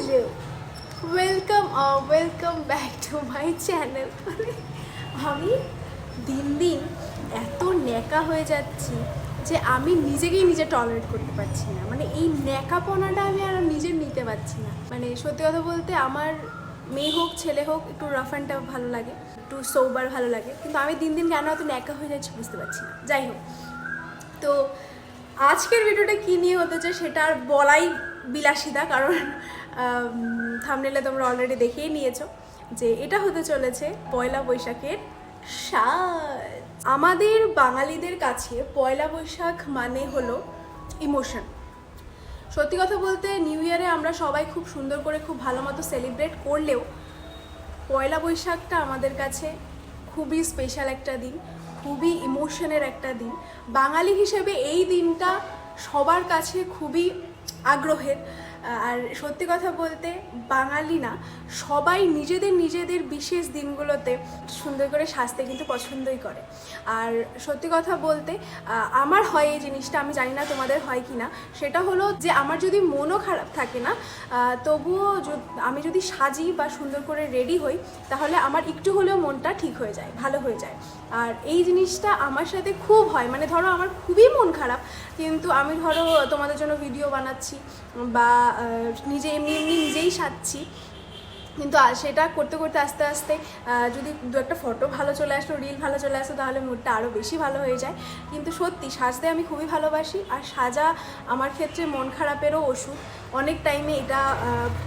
যে welcome back to my channel. আমি দিন দিন এত ন্যাকা হয়ে যাচ্ছি যে আমি নিজেকেই নিজে টলারেট করতে পারছি না। মানে এই ন্যাকাপনাটা আমি আর নিজে নিতে পারছি না। মানে সত্যি কথা বলতে আমার মেয়ে হোক ছেলে হোক একটু রাফ অ্যান্ড টাফ ভালো লাগে, একটু সোবার ভালো লাগে, কিন্তু আমি দিন দিন কেন এত ন্যাকা হয়ে যাচ্ছি বুঝতে পারছি না। যাই হোক, তো আজকের ভিডিওটা কী নিয়ে হতে চায় সেটা আর বলাই বিলাসিতা, কারণ থাম্বনেলে তোমরা অলরেডি দেখেই নিয়েছো যে এটা হতে চলেছে পয়লা বৈশাখের সাজ। আমাদের বাঙালিদের কাছে পয়লা বৈশাখ মানে হলো ইমোশন। সত্যি কথা বলতে নিউ ইয়ারে আমরা সবাই খুব সুন্দর করে খুব ভালো মতো সেলিব্রেট করলেও পয়লা বৈশাখটা আমাদের কাছে খুবই স্পেশাল একটা দিন, খুবই ইমোশনের একটা দিন। বাঙালি হিসেবে এই দিনটা সবার কাছে খুবই আগ্রহের। আর সত্যি কথা বলতে বাঙালি না, সবাই নিজেদের বিশেষ দিনগুলোতে সুন্দর করে সাজতে কিন্তু পছন্দই করে। আর সত্যি কথা বলতে আমার হয় এই জিনিসটা, আমি জানি না তোমাদের হয় কি না, সেটা হলো যে আমার যদি মনও খারাপ থাকে না, তবুও আমি যদি সাজি বা সুন্দর করে রেডি হই, তাহলে আমার একটু হলেও মনটা ঠিক হয়ে যায়, ভালো হয়ে যায়। আর এই জিনিসটা আমার সাথে খুব হয়। মানে ধরো আমার খুবই মন খারাপ, কিন্তু আমি ধরো তোমাদের জন্য ভিডিও বানাচ্ছি বা নিজে এমনি নিজেই সাজছি, কিন্তু সেটা করতে করতে আস্তে আস্তে যদি দু একটা ফটো ভালো চলে আসলো, রিল ভালো চলে আসলো, তাহলে মুডটা আরও বেশি ভালো হয়ে যায়। কিন্তু সত্যি সাজতে আমি খুবই ভালোবাসি, আর সাজা আমার ক্ষেত্রে মন খারাপেরও ওষুধ। অনেক টাইমে এটা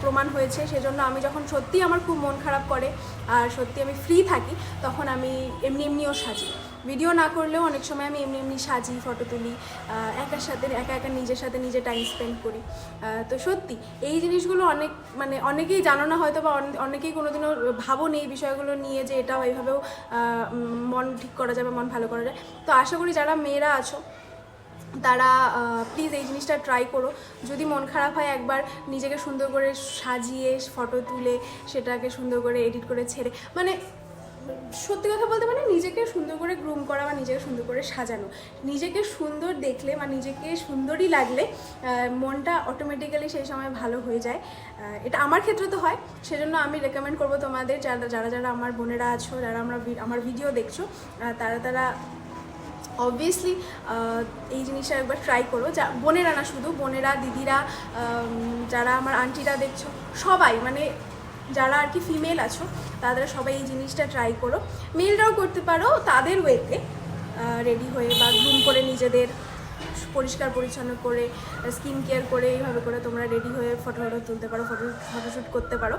প্রমাণ হয়েছে। সেজন্য আমি যখন সত্যি আমার খুব মন খারাপ করে আর সত্যি আমি ফ্রি থাকি, তখন আমি এমনিও সাজি। ভিডিও না করলেও অনেক সময় আমি এমনি সাজি, ফটো তুলি, একা নিজের সাথে নিজে টাইম স্পেন্ড করি। তো সত্যি এই জিনিসগুলো অনেকেই জানো না হয়তো, বা অনেকেই কোনোদিনও ভাবো নেই এই বিষয়গুলো নিয়ে যে এটাও এইভাবেও মন ঠিক করা যাবে, মন ভালো করা যায়। তো আশা করি যারা মেয়েরা আছো তারা প্লিজ এই জিনিসটা ট্রাই করো। যদি মন খারাপ হয়, একবার নিজেকে সুন্দর করে সাজিয়ে ফটো তুলে সেটাকে সুন্দর করে এডিট করে ছেড়ে, মানে সত্যি কথা বলতে মানে নিজেকে সুন্দর করে গ্রুম করা বা নিজেকে সুন্দর করে সাজানো, নিজেকে সুন্দর দেখলে বা নিজেকে সুন্দরই লাগলে মনটা অটোমেটিক্যালি সেই সময় ভালো হয়ে যায়। এটা আমার ক্ষেত্রে তো হয়। সেজন্য আমি রেকমেন্ড করবো তোমাদের, যারা আমার বোনেরা আছো, যারা আমার ভিডিও দেখছো, তারা অবভিয়াসলি এই জিনিসটা একবার ট্রাই করো। বোনেরা না, শুধু বোনেরা, দিদিরা, যারা আমার আন্টিরা দেখছো, সবাই মানে যারা আর কি ফিমেল আছো, তারা সবাই এই জিনিসটা ট্রাই করো। মেলরাও করতে পারো তাদের ওয়েতে, রেডি হয়ে বা গ্রুম করে নিজেদের পরিষ্কার পরিচ্ছন্ন করে স্কিন কেয়ার করে এইভাবে করে তোমরা রেডি হয়ে ফটো তুলতে পারো, ফটোশ্যুট করতে পারো।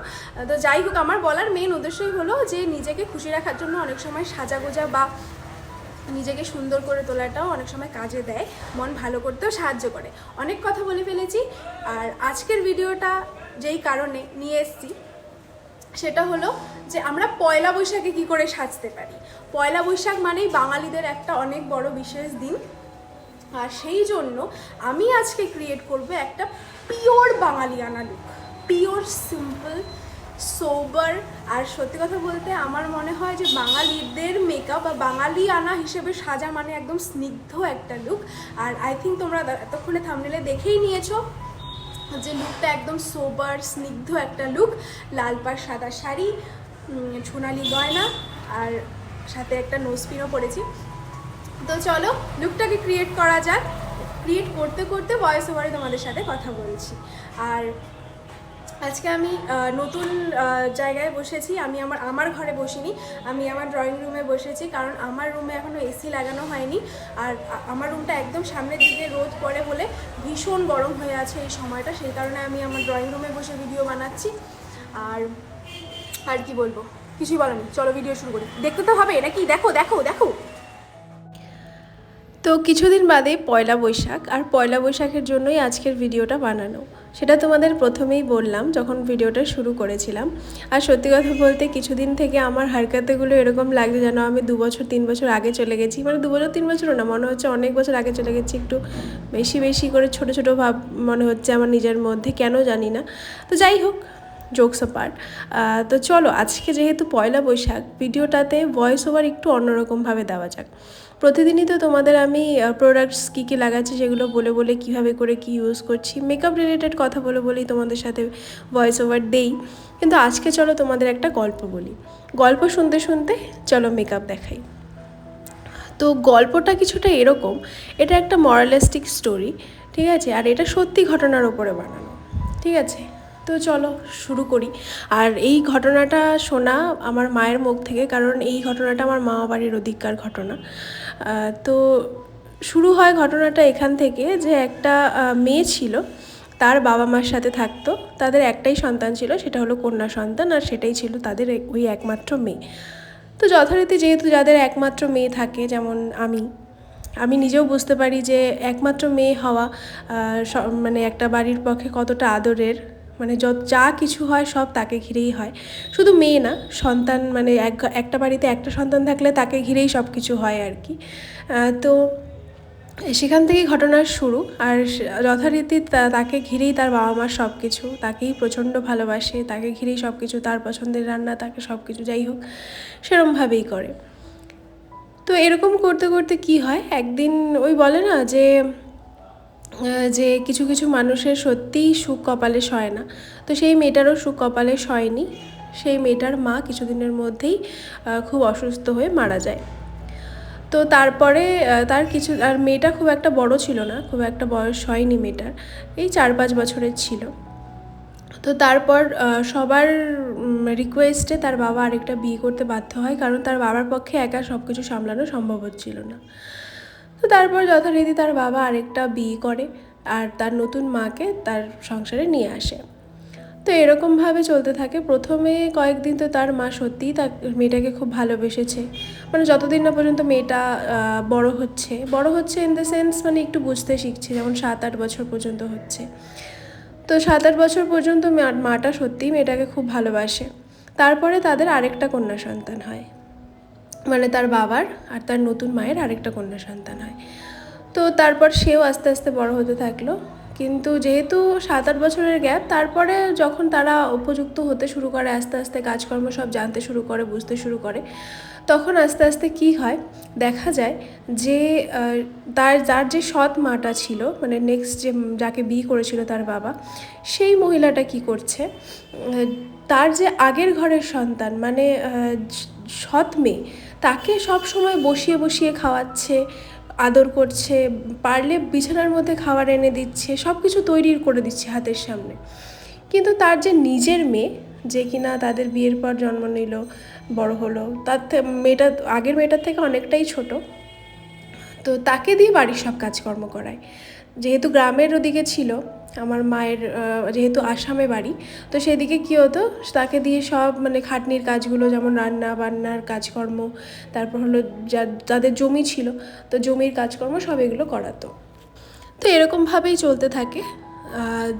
তো যাই হোক, আমার বলার মেন উদ্দেশ্যই হলো যে নিজেকে খুশি রাখার জন্য অনেক সময় সাজাগোজা বা নিজেকে সুন্দর করে তোলাটাও অনেক সময় কাজে দেয়, মন ভালো করতেও সাহায্য করে। অনেক কথা বলে ফেলেছি। আর আজকের ভিডিওটা যেই কারণে নিয়ে এসেছি সেটা হলো যে আমরা পয়লা বৈশাখে কী করে সাজতে পারি। পয়লা বৈশাখ মানেই বাঙালিদের একটা অনেক বড় বিশেষ দিন, আর সেই জন্য আমি আজকে ক্রিয়েট করব একটা পিওর বাঙালিয়ানা লুক, পিওর সিম্পল সোবার। আর সত্যি কথা বলতে আমার মনে হয় যে বাঙালিদের মেকআপ বা বাঙালিয়ানা হিসেবে সাজা মানে একদম স্নিগ্ধ একটা লুক। আর আই থিঙ্ক তোমরা এতক্ষণে থাম্বনেলে দেখেই নিয়েছো যে লুকটা একদম সোবার স্নিগ্ধ একটা লুক। লাল পাড় সাদা শাড়ি, সোনালি গয়না, আর সাথে একটা নোজপিনও পরেছি। তো চলো লুকটাকে ক্রিয়েট করা যাক। ক্রিয়েট করতে করতে ভয়েস ওভারে তোমাদের সাথে কথা বলছি। আর আজকে আমি নতুন জায়গায় বসেছি। আমি আমার ঘরে বসিনি, আমি আমার ড্রয়িং রুমে বসেছি, কারণ আমার রুমে এখনও এসি লাগানো হয়নি। আর আমার রুমটা একদম সামনের দিকে রোদ পড়ে বলে ভীষণ গরম হয়ে আছে এই সময়টা, সেই কারণে আমি আমার ড্রয়িং রুমে বসে ভিডিও বানাচ্ছি। আর কি বলবো, কিছুই বলেনি। চলো ভিডিও শুরু করি। দেখতে তো হবে নাকি? দেখো দেখো দেখো। তো কিছুদিন বাদে পয়লা বৈশাখ, আর পয়লা বৈশাখের জন্যই আজকের ভিডিওটা বানানো। সেটা তোমাদের প্রথমেই বললাম যখন ভিডিওটা শুরু করেছিলাম। আর সত্যি কথা বলতে কিছুদিন থেকে আমার হারকাতেগুলো এরকম লাগছে যেন আমি 2 বছর 3 বছর আগে চলে গেছি। মানে 2 বছর 3 বছরও না, মনে হচ্ছে অনেক বছর আগে চলে গেছি। একটু বেশি করে ছোট ভাব মনে হচ্ছে আমার নিজের মধ্যে, কেন জানি না। তো যাই হোক, জোকস অ্যাপার্ট। তো চলো আজকে যেহেতু পয়লা বৈশাখ, ভিডিওটাতে ভয়েস ওভার একটু অন্যরকমভাবে দেওয়া যাক। প্রতিদিনই তো তোমাদের আমি প্রোডাক্টস কী কী লাগাচ্ছি সেগুলো বলে বলে কীভাবে করে কী ইউজ করছি, মেকআপ রিলেটেড কথা বলে বলেই তোমাদের সাথে ভয়েস ওভার দেই। কিন্তু আজকে চলো তোমাদের একটা গল্প বলি, গল্প শুনতে শুনতে চলো মেকআপ দেখাই। তো গল্পটা কিছুটা এরকম, এটা একটা মরালিস্টিক স্টোরি, ঠিক আছে, আর এটা সত্যি ঘটনার ওপরে বানানো, ঠিক আছে। তো চলো শুরু করি। আর এই ঘটনাটা শোনা আমার মায়ের মুখ থেকে, কারণ এই ঘটনাটা আমার মামা বাড়ির ওদিককার ঘটনা। তো শুরু হয় ঘটনাটা এখান থেকে যে একটা মেয়ে ছিল, তার বাবা মার সাথে থাকতো, তাদের একটাই সন্তান ছিল, সেটা হলো কন্যা সন্তান, আর সেটাই ছিল তাদের ওই একমাত্র মেয়ে। তো যথারীতি যেহেতু যাদের একমাত্র মেয়ে থাকে, যেমন আমি নিজেও বুঝতে পারি যে একমাত্র মেয়ে হওয়া মানে একটা বাড়ির পক্ষে কতটা আদরের, মানে যা কিছু হয় সব তাকে ঘিরেই হয়। শুধু মেয়ে না, সন্তান, মানে একটা বাড়িতে একটা সন্তান থাকলে তাকে ঘিরেই সব কিছু হয় আর কি। তো সেখান থেকেই ঘটনার শুরু। আর যথারীতি তাকে ঘিরেই তার বাবা মার সব কিছু, তাকেই প্রচণ্ড ভালোবাসে, তাকে ঘিরেই সব কিছু, তার পছন্দের রান্না, তাকে সব কিছু যাই হোক সেরমভাবেই করে। তো এরকম করতে করতে কি হয়, একদিন ওই বলে না যে যে কিছু কিছু মানুষের সত্যিই সুখ কপালে সয় না, তো সেই মেয়েটারও সুখ কপালে সয়নি। সেই মেয়েটার মা কিছুদিনের মধ্যেই খুব অসুস্থ হয়ে মারা যায়। তো তারপরে আর মেয়েটা খুব একটা বড় ছিল না, খুব একটা বয়স হয়নি মেয়েটার, এই 4-5 বছরের ছিল। তো তারপর সবার রিকোয়েস্টে তার বাবা আরেকটা বিয়ে করতে বাধ্য হয়, কারণ তার বাবার পক্ষে একা সব কিছু সামলানো সম্ভব হচ্ছিল না। তো তারপর যথারীতি তার বাবা আরেকটা বিয়ে করে আর তার নতুন মাকে তার সংসারে নিয়ে আসে। তো এরকমভাবে চলতে থাকে। প্রথমে কয়েকদিন তো তার মা সত্যিই তার মেয়েটাকে খুব ভালোবেসেছে, মানে যতদিন না পর্যন্ত মেয়েটা বড় হচ্ছে ইন দ্য সেন্স, মানে একটু বুঝতে শিখছে, যেমন 7-8 বছর পর্যন্ত হচ্ছে। তো 7-8 বছর পর্যন্ত মাটা সত্যিই মেয়েটাকে খুব ভালোবাসে। তারপরে তাদের আরেকটা কন্যা সন্তান হয়, মানে তার বাবার আর তার নতুন মায়ের আরেকটা কন্যা সন্তান হয়। তো তারপর সেও আস্তে আস্তে বড় হতে থাকলো, কিন্তু যেহেতু 7-8 বছরের গ্যাপ, তারপরে যখন তারা উপযুক্ত হতে শুরু করে, আস্তে আস্তে কাজকর্ম সব জানতে শুরু করে, বুঝতে শুরু করে, তখন আস্তে আস্তে কি হয়, দেখা যায় যে যার যে সৎ মাটা ছিল, মানে নেক্সট যাকে বিয়ে করেছিল তার বাবা, সেই মহিলাটা কি করছে, তার যে আগের ঘরের সন্তান, মানে সৎ মেয়ে, তাকে সব সময় বসিয়ে বসিয়ে খাওয়াচ্ছে, আদর করছে, পারলে বিছানার মধ্যে খাবার এনে দিচ্ছে, সব কিছু তৈরি করে দিচ্ছে হাতের সামনে। কিন্তু তার যে নিজের মেয়ে, যে কিনা তাদের বিয়ের পর জন্ম নিল, বড় হলো, আগের মেয়েটার থেকে অনেকটাই ছোট, তো তাকে দিয়ে বাড়ির সব কাজকর্ম করায়। যেহেতু গ্রামের ওদিকে ছিল আমার মায়ের, যেহেতু আসামে বাড়ি, তো সেদিকে কী হতো, তাকে দিয়ে সব, মানে খাটনির কাজগুলো, যেমন রান্না বান্নার কাজকর্ম, তারপর হলো যাদের জমি ছিল, তো জমির কাজকর্ম সব এগুলো করাতো। তো এরকমভাবেই চলতে থাকে,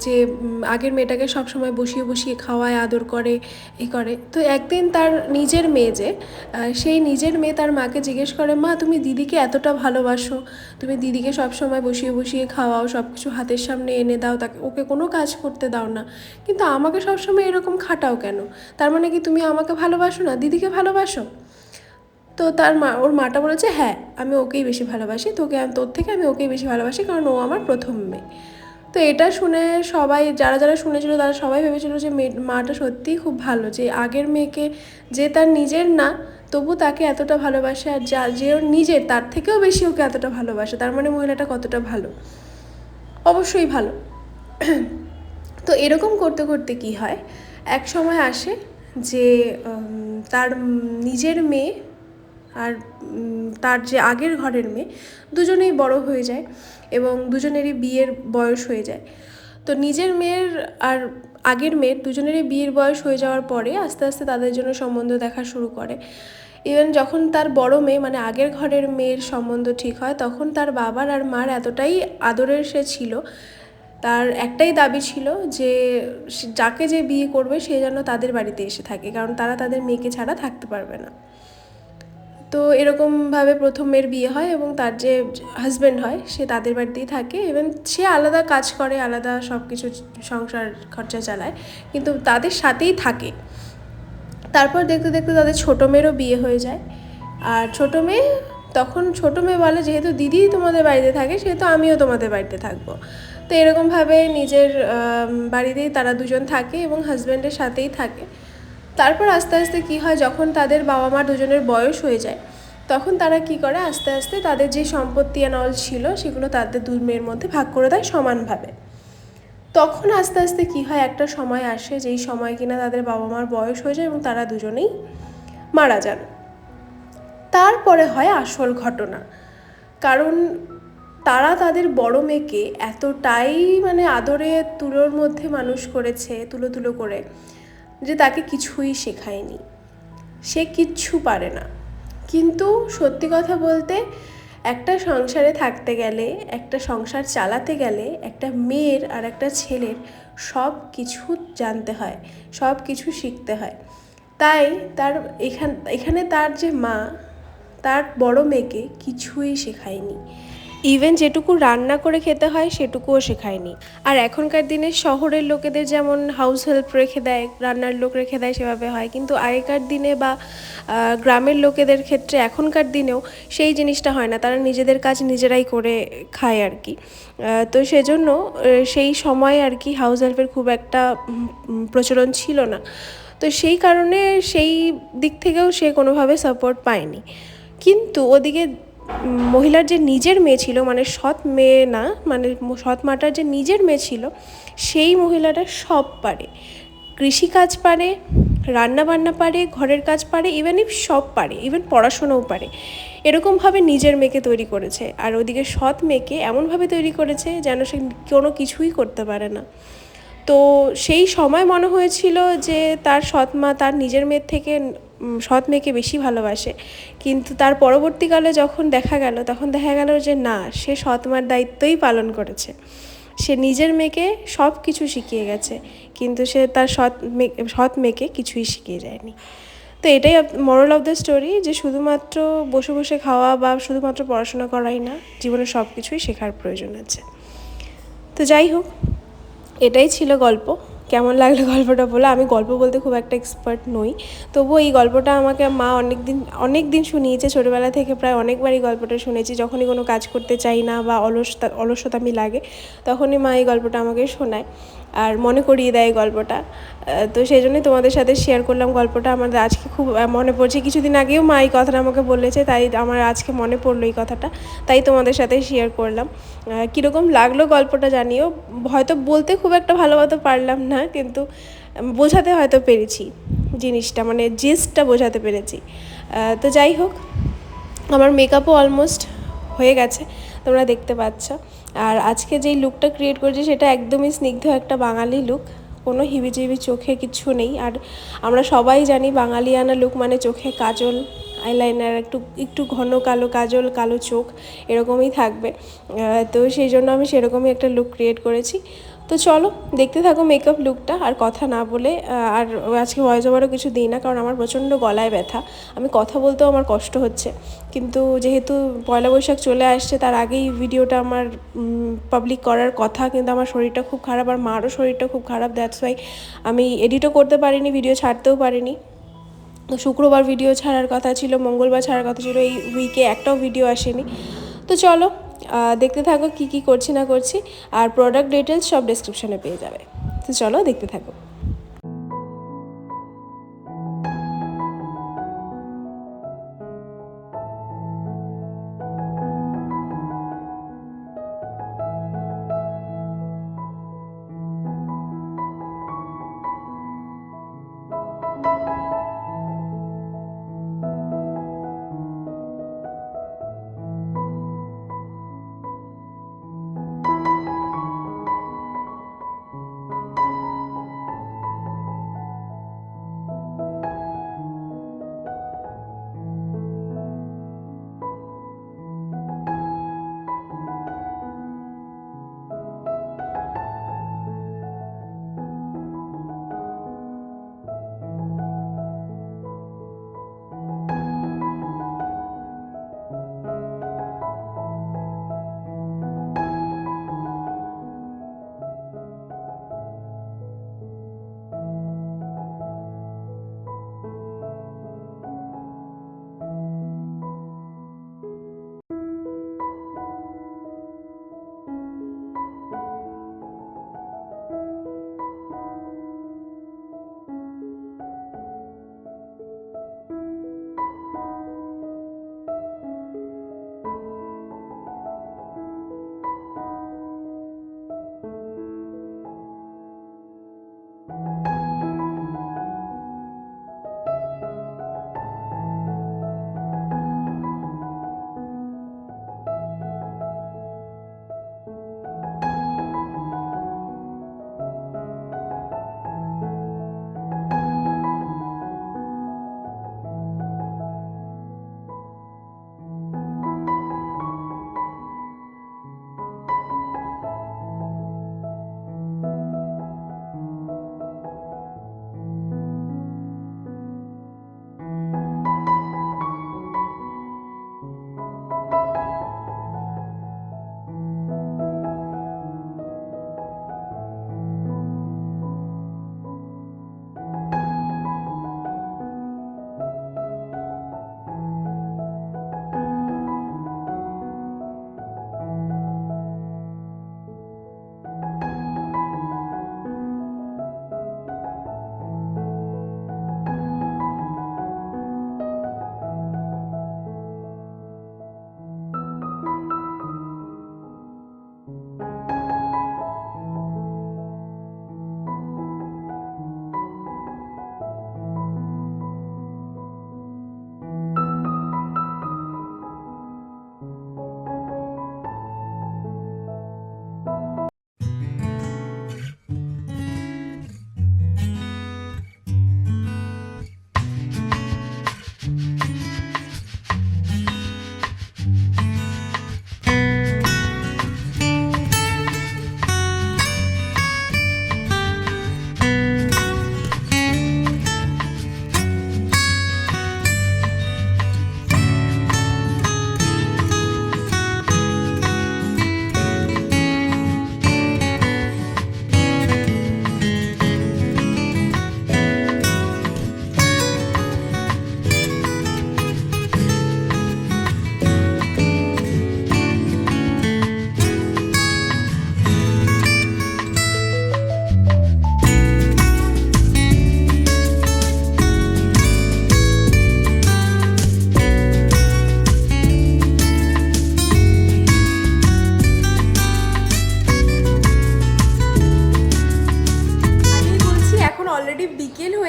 যে আগের মেয়েটাকে সবসময় বসিয়ে বসিয়ে খাওয়ায়, আদর করে, করে। তো একদিন তার নিজের মেয়ে সেই নিজের মেয়ে তার মাকে জিজ্ঞেস করে, মা তুমি দিদিকে এতটা ভালোবাসো, তুমি দিদিকে সবসময় বসিয়ে বসিয়ে খাওয়াও, সব কিছু হাতের সামনে এনে দাও, ওকে কোনো কাজ করতে দাও না, কিন্তু আমাকে সবসময় এরকম খাটাও কেন? তার মানে কি তুমি আমাকে ভালোবাসো না, দিদিকে ভালোবাসো? তো ওর মাটা বলেছে, হ্যাঁ আমি ওকেই বেশি ভালোবাসি, তোর থেকে আমি ওকেই বেশি ভালোবাসি, কারণ ও আমার প্রথম মেয়ে। তো এটা শুনে সবাই, যারা যারা শুনেছিল তারা সবাই ভেবেছিল যে মাটা সত্যিই খুব ভালো, যে আগের মেয়েকে, যে তার নিজের না, তবু তাকে এতটা ভালোবাসে, আর যে ওর নিজের তার থেকেও বেশি ওকে এতটা ভালোবাসে, তার মানে মহিলাটা কতটা ভালো, অবশ্যই ভালো। তো এরকম করতে করতে কি হয়, এক সময় আসে যে তার নিজের মেয়ে আর তার যে আগের ঘরের মেয়ে, দুজনেই বড় হয়ে যায় এবং দুজনেরই বিয়ের বয়স হয়ে যায়। তো নিজের মেয়ের আর আগের মেয়ের দুজনেরই বিয়ের বয়স হয়ে যাওয়ার পরে আস্তে আস্তে তাদের জন্য সম্বন্ধ দেখা শুরু করে। ইভেন যখন তার বড় মেয়ে, মানে আগের ঘরের মেয়ের সম্বন্ধ ঠিক হয়, তখন তার বাবার আর মার এতটাই আদরের সে ছিল, তার একটাই দাবি ছিল যে যাকে যে বিয়ে করবে সে যেন তাদের বাড়িতে এসে থাকে, কারণ তারা তাদের মেয়েকে ছাড়া থাকতে পারবে না। তো এরকমভাবে প্রথম মেয়ের বিয়ে হয় এবং তার যে হাজব্যান্ড হয় সে তাদের বাড়িতেই থাকে, ইভেন সে আলাদা কাজ করে, আলাদা সব কিছু সংসার খরচা চালায়, কিন্তু তাদের সাথেই থাকে। তারপর দেখতে দেখতে তাদের ছোটো মেয়েরও বিয়ে হয়ে যায়, আর ছোটো মেয়ে তখন ছোটো মেয়ে বলে যেহেতু দিদি তোমাদের বাড়িতে থাকে সেহেতু আমিও তোমাদের বাড়িতে থাকবো। তো এরকমভাবে নিজের বাড়িতেই তারা দুজন থাকে এবং হাজব্যান্ডের সাথেই থাকে। তারপর আস্তে আস্তে কী হয়, যখন তাদের বাবা মা দুজনের বয়স হয়ে যায় তখন তারা কি করে, আস্তে আস্তে তাদের যে সম্পত্তি অল ছিল সেগুলো তাদের দুই মেয়ের মধ্যে ভাগ করে দেয় সমানভাবে। তখন আস্তে আস্তে কী হয়, একটা সময় আসে যেই সময় কিনা তাদের বাবা মার বয়স হয়ে যায় এবং তারা দুজনেই মারা যান। তারপরে হয় আসল ঘটনা, কারণ তারা তাদের বড় মেয়েকে এতটাই মানে আদরে তুলোর মধ্যে মানুষ করেছে, তুলো তুলো করে, যে তাকে কিছুই শেখায়নি, সে কিচ্ছু পারে না। কিন্তু সত্যি কথা বলতে একটা সংসারে থাকতে গেলে, একটা সংসার চালাতে গেলে একটা মেয়ের আর একটা ছেলের সব কিছু জানতে হয়, সব কিছু শিখতে হয়। তাই তার এখানে তার যে মা তার বড় মেয়েকে কিছুই শেখায়নি, ইভেন যেটুকু রান্না করে খেতে হয় সেটুকুও শেখায়নি। আর এখনকার দিনে শহরের লোকেদের যেমন হাউস হেল্প রেখে দেয়, রান্নার লোক রেখে দেয়, সেভাবে হয়, কিন্তু আগেকার দিনে বা গ্রামের লোকেদের ক্ষেত্রে এখনকার দিনেও সেই জিনিসটা হয় না, তারা নিজেদের কাজ নিজেরাই করে খায় আর কি। তো সেজন্য সেই সময় আর কি হাউস হেল্পের খুব একটা প্রচলন ছিল না। তো সেই কারণে সেই দিক থেকেও সে কোনোভাবে সাপোর্ট পায়নি। কিন্তু ওদিকে মহিলার যে নিজের মেয়ে ছিল, মানে সৎ মেয়ে না, মানে সৎ মাটার যে নিজের মেয়ে ছিল, সেই মহিলাটা সব পারে, কৃষিকাজ পারে, রান্না বান্না পারে, ঘরের কাজ পারে, সব পারে, ইভেন পড়াশোনাও পারে। এরকমভাবে নিজের মেয়েকে তৈরি করেছে। আর ওদিকে সৎ মেয়েকে এমনভাবে তৈরি করেছে যেন সে কোনো কিছুই করতে পারে না। তো সেই সময় মনে হয়েছিল যে তার সৎ মা তার নিজের মেয়ের থেকে সৎ মেয়েকে বেশি ভালোবাসে, কিন্তু তার পরবর্তীকালে যখন দেখা গেল, তখন দেখা গেল যে না, সে সৎ মার দায়িত্বই পালন করেছে। সে নিজের মেয়েকে সব কিছু শিখিয়ে গেছে, কিন্তু সে তার সৎ মেয়েকে কিছুই শিখিয়ে যায়নি। তো এটাই মোরাল অফ দ্য স্টোরি, যে শুধুমাত্র বসে বসে খাওয়া বা শুধুমাত্র পড়াশোনা করাই না, জীবনে সব কিছুই শেখার প্রয়োজন আছে। তো যাই হোক, এটাই ছিল গল্প। কেমন লাগলো গল্পটা বলে? আমি গল্প বলতে খুব একটা এক্সপার্ট নই, তবুও এই গল্পটা আমাকে মা অনেক দিন শুনিয়েছে। ছোটোবেলা থেকে প্রায় অনেকবার এই গল্পটা শুনেছি। যখনই কোনো কাজ করতে চাই না বা অলসতামি লাগে, তখনই মা এই গল্পটা আমাকে শোনায় আর মনে করিয়ে দেয় এই গল্পটা। তো সেই জন্যই তোমাদের সাথে শেয়ার করলাম গল্পটা। আমাদের আজকে খুব মনে পড়ছে, কিছুদিন আগেও মা এই কথাটা আমাকে বলেছে, তাই আমার আজকে মনে পড়লো এই কথাটা, তাই তোমাদের সাথে শেয়ার করলাম। কীরকম লাগলো গল্পটা জানিও। হয়তো বলতে খুব একটা ভালো মতো পারলাম না, কিন্তু বোঝাতে হয়তো পেরেছি জিনিসটা, মানে জিস্টটা বোঝাতে পেরেছি। তো যাই হোক, আমার মেকআপও অলমোস্ট হয়ে গেছে, তোমরা দেখতে পাচ্ছ। আর আজকে যেই লুকটা ক্রিয়েট করেছি সেটা একদমই স্নিগ্ধ একটা বাঙালি লুক, কোনো হিবিজিবি চোখে কিছু নেই। আর আমরা সবাই জানি বাঙালিয়ানা লুক মানে চোখে কাজল, আইলাইনার, একটু ঘন কালো কাজল, কালো চোখ, এরকমই থাকবে। তো সেই জন্য আমি সেরকমই একটা লুক ক্রিয়েট করেছি। তো চলো দেখতে থাকো মেকআপ লুকটা। আর কথা না বলে, আর আজকে ভয়েস ওভারও কিছু দিই না, কারণ আমার প্রচণ্ড গলায় ব্যথা, আমি কথা বলতেও আমার কষ্ট হচ্ছে। কিন্তু যেহেতু পয়লা বৈশাখ চলে আসছে, তার আগেই ভিডিওটা আমার পাবলিক করার কথা, কিন্তু আমার শরীরটা খুব খারাপ, আর মারও শরীরটা খুব খারাপ, দ্যাটস ওয়াই আমি এডিটও করতে পারিনি, ভিডিও ছাড়তেও পারিনি। শুক্রবার ভিডিও ছাড়ার কথা ছিল, মঙ্গলবার ছাড়ার কথা ছিল, এই উইকে একটাও ভিডিও আসেনি। তো চলো দেখতে থাকো কি করছি না করছি, আর প্রোডাক্ট ডিটেলস সব ডেসক্রিপশনে পেয়ে যাবে। তো চলো দেখতে থাকো।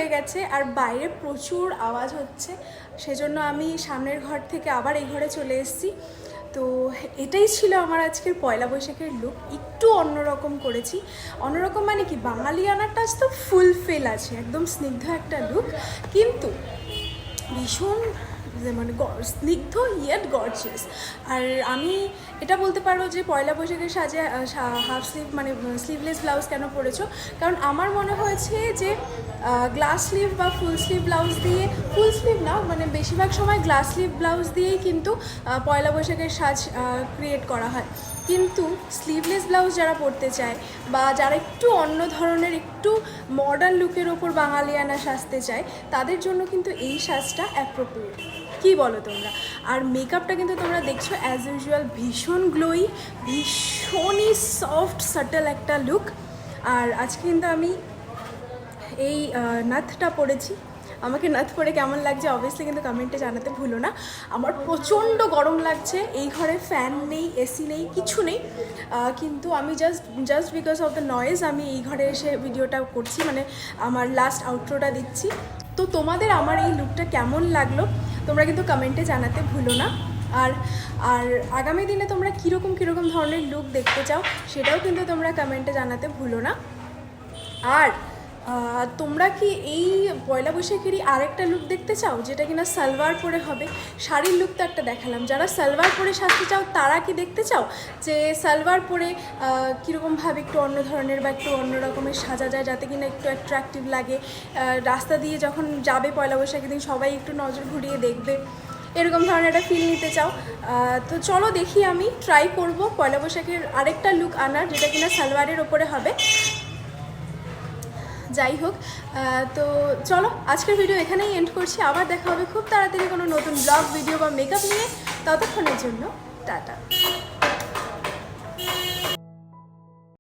হয়ে গেছে আর বাইরে প্রচুর আওয়াজ হচ্ছে, সেজন্য আমি সামনের ঘর থেকে আবার এই ঘরে চলে এসেছি। তো এটাই ছিল আমার আজকের পয়লা বৈশাখের লুক। একটু অন্যরকম করেছি, অন্যরকম মানে কি, বাঙালিয়ানার টাচ তো ফুলফিল আছে, একদম স্নিগ্ধ একটা লুক, কিন্তু ভীষণ মানে স্নিগ্ধ ইয়েট গর্জিয়াস। আর আমি এটা বলতে পারো যে পয়লা বৈশাখের সাজে হাফ স্লিভ মানে স্লিভলেস ব্লাউজ কেন পরেছো, কারণ আমার মনে হয়েছে যে গ্লাস স্লিভ বা ফুল স্লিভ ব্লাউজ দিয়ে, ফুল স্লিভ না মানে বেশিরভাগ সময় গ্লাস স্লিভ ব্লাউজ দিয়েই কিন্তু পয়লা বৈশাখের সাজ ক্রিয়েট করা হয়, কিন্তু স্লিভলেস ব্লাউজ যারা পরতে চায় বা যারা একটু অন্য ধরনের একটু মডার্ন লুকের ওপর বাঙালিয়ানা সাজতে চায়, তাদের জন্য কিন্তু এই সাজটা অ্যাপ্রোপ্রিয়েট। কী বলো তোমরা? আর মেকআপটা কিন্তু তোমরা দেখছো অ্যাজ ইউজুয়াল ভীষণ গ্লোয়ি, ভীষণই সফট সাটল একটা লুক। আর আজকে কিন্তু আমি এই নাথটা পরেছি। আমাকে নাথ পরে কেমন লাগছে অবভিয়াসলি কিন্তু কমেন্টে জানাতে ভুলো না। আমার প্রচণ্ড গরম লাগছে, এই ঘরে ফ্যান নেই, এসি নেই, কিছু নেই, কিন্তু আমি just because of the noise আমি এই ঘরে এসে ভিডিওটা করছি, মানে আমার লাস্ট আউটরোটা দিচ্ছি। তো তোমাদের আমার এই লুকটা কেমন লাগলো তোমরা কিন্তু কমেন্টে জানাতে ভুলো না। আর আর আগামী দিনে তোমরা কীরকম ধরনের লুক দেখতে চাও সেটাও কিন্তু তোমরা কমেন্টে জানাতে ভুলো না। আর তোমরা কি এই পয়লা বৈশাখেরই আরেকটা লুক দেখতে চাও, যেটা কিনা সালোয়ার পরে হবে? শাড়ির লুক তো একটা দেখালাম, যারা সালোয়ার পরে সাজতে চাও তারা কি দেখতে চাও যে সালোয়ার পরে কীরকমভাবে একটু অন্য ধরনের বা একটু অন্য রকমের সাজা যায়, যাতে কিনা একটু অ্যাট্রাকটিভ লাগে, রাস্তা দিয়ে যখন যাবে পয়লা বৈশাখের দিন সবাই একটু নজর ঘুরিয়ে দেখবে, এরকম ধরনের একটা ফিল নিতে চাও? তো চলো দেখি, আমি ট্রাই করব পয়লা বৈশাখের আরেকটা লুক আনার, যেটা কিনা সালোয়ারের ওপরে হবে। যাই হোক, তো চলো আজকের ভিডিও এখানেই এন্ড করছি। আবার দেখা হবে খুব তাড়াতাড়ি কোনো নতুন ব্লগ ভিডিও বা মেকআপ নিয়ে। ততক্ষণের জন্য টাটা।